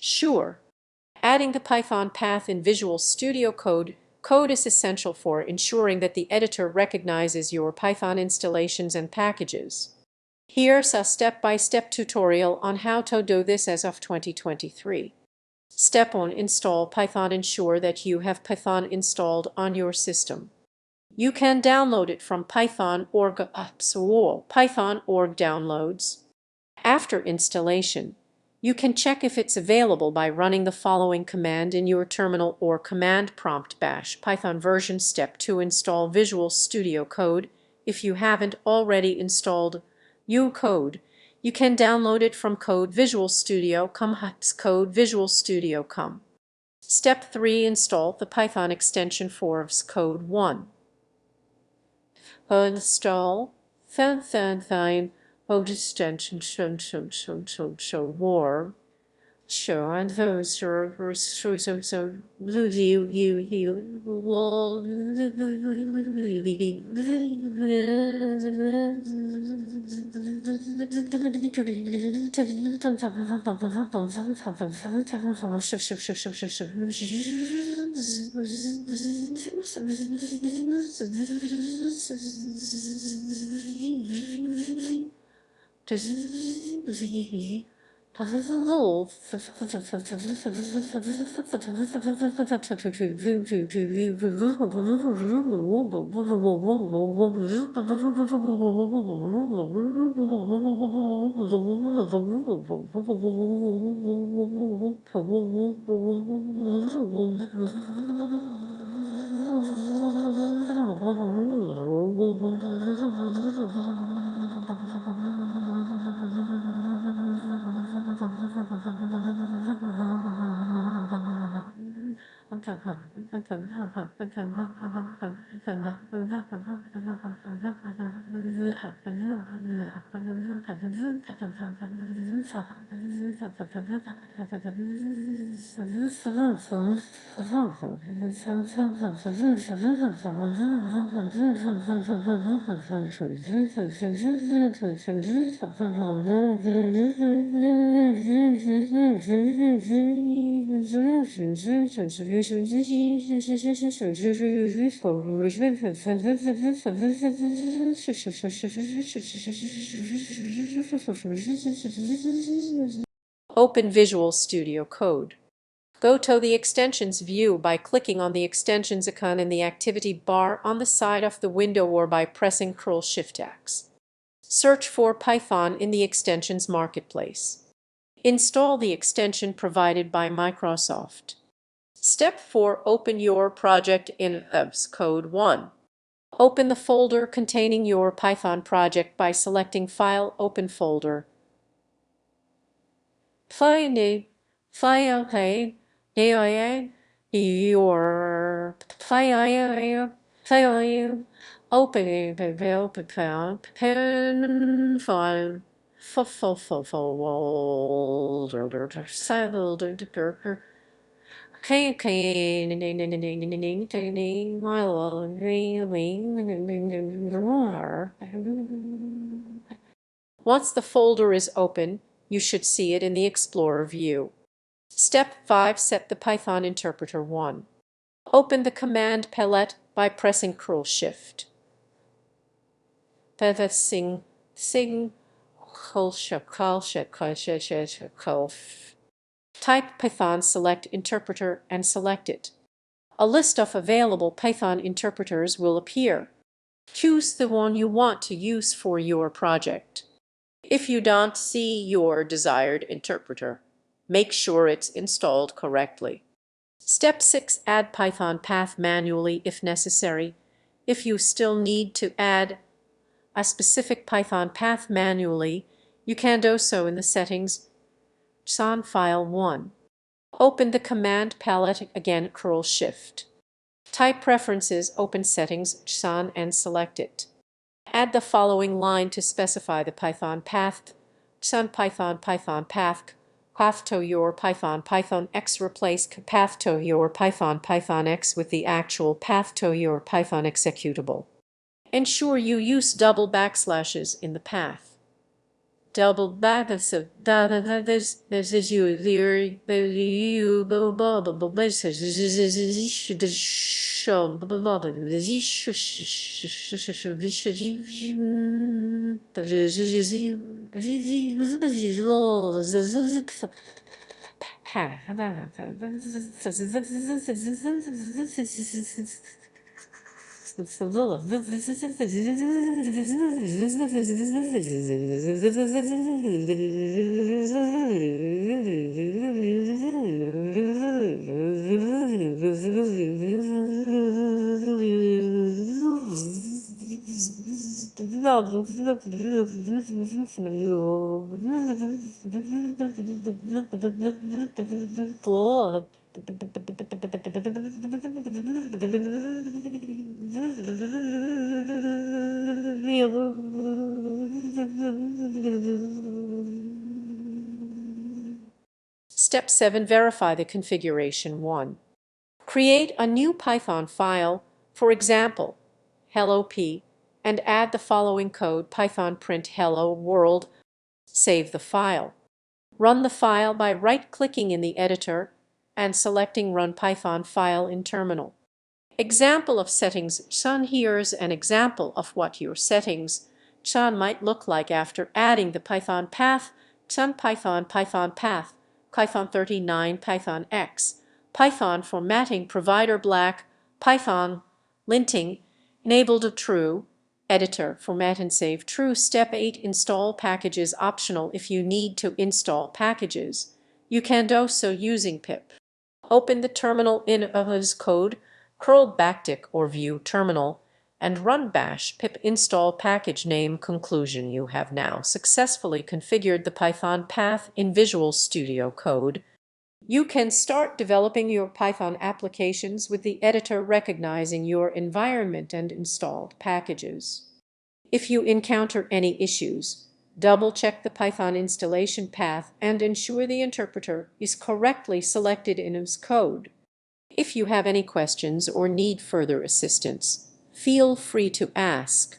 Sure. Adding the Python path in Visual Studio Code is essential for ensuring that the editor recognizes your Python installations and packages. Here's a step-by-step tutorial on how to do this as of 2023. Step 1. Install Python. Ensure that you have Python installed on your system. You can download it from Python.org downloads. After installation, you can check if it's available by running the following command in your terminal or command prompt: bash Python version. Step 2. Install Visual Studio Code. If you haven't already installed code, you can download it from Code Visual Studio Code Visual Studio com. Step 3. Install the Python extension for Code 1. Install extension war show and those Open Visual Studio Code. Go to the Extensions view by clicking on the Extensions icon in the activity bar on the side of the window or by pressing Ctrl-Shift-X. Search for Python in the Extensions Marketplace. Install the extension provided by Microsoft. Step 4. Open your project in Code 1. Open the folder containing your Python project by selecting File, Open Folder. Your open pen file Once the folder is open, you should see it in the Explorer view. Step 5. Set the Python interpreter 1. Open the command palette by pressing Ctrl-Shift. Type Python, select interpreter, and select it. A list of available Python interpreters will appear. Choose the one you want to use for your project. If you don't see your desired interpreter, make sure it's installed correctly. Step 6. Add Python path manually if necessary. If you still need to add a specific Python path manually, you can do so in the Settings on File 1. Open the command palette again, Ctrl-Shift. Type Preferences, open Settings and select it. Add the following line to specify the Python path: Python path to your Python X. Replace path to your Python X with the actual path to your Python executable. Ensure you use double backslashes in the path. double back this is you Step 7. Verify the configuration. 1. Create a new Python file, for example, hello p, and add the following code: Python print hello world. Save the file. Run the file by right-clicking in the editor and selecting Run Python File in Terminal. Example of settings. Here's an example of what your settings might look like after adding the Python path. Python path, Python 39, Python X, Python formatting provider black, Python linting enabled of true, editor format and save true. Step 8. Install packages optional. If you need to install packages, you can do so using pip. Open the terminal in VS Code, curl backtick or view terminal, and run bash pip install package name. Conclusion: you have now successfully configured the Python path in Visual Studio Code. You can start developing your Python applications with the editor recognizing your environment and installed packages. If you encounter any issues, double-check the Python installation path and ensure the interpreter is correctly selected in VS Code. If you have any questions or need further assistance, feel free to ask.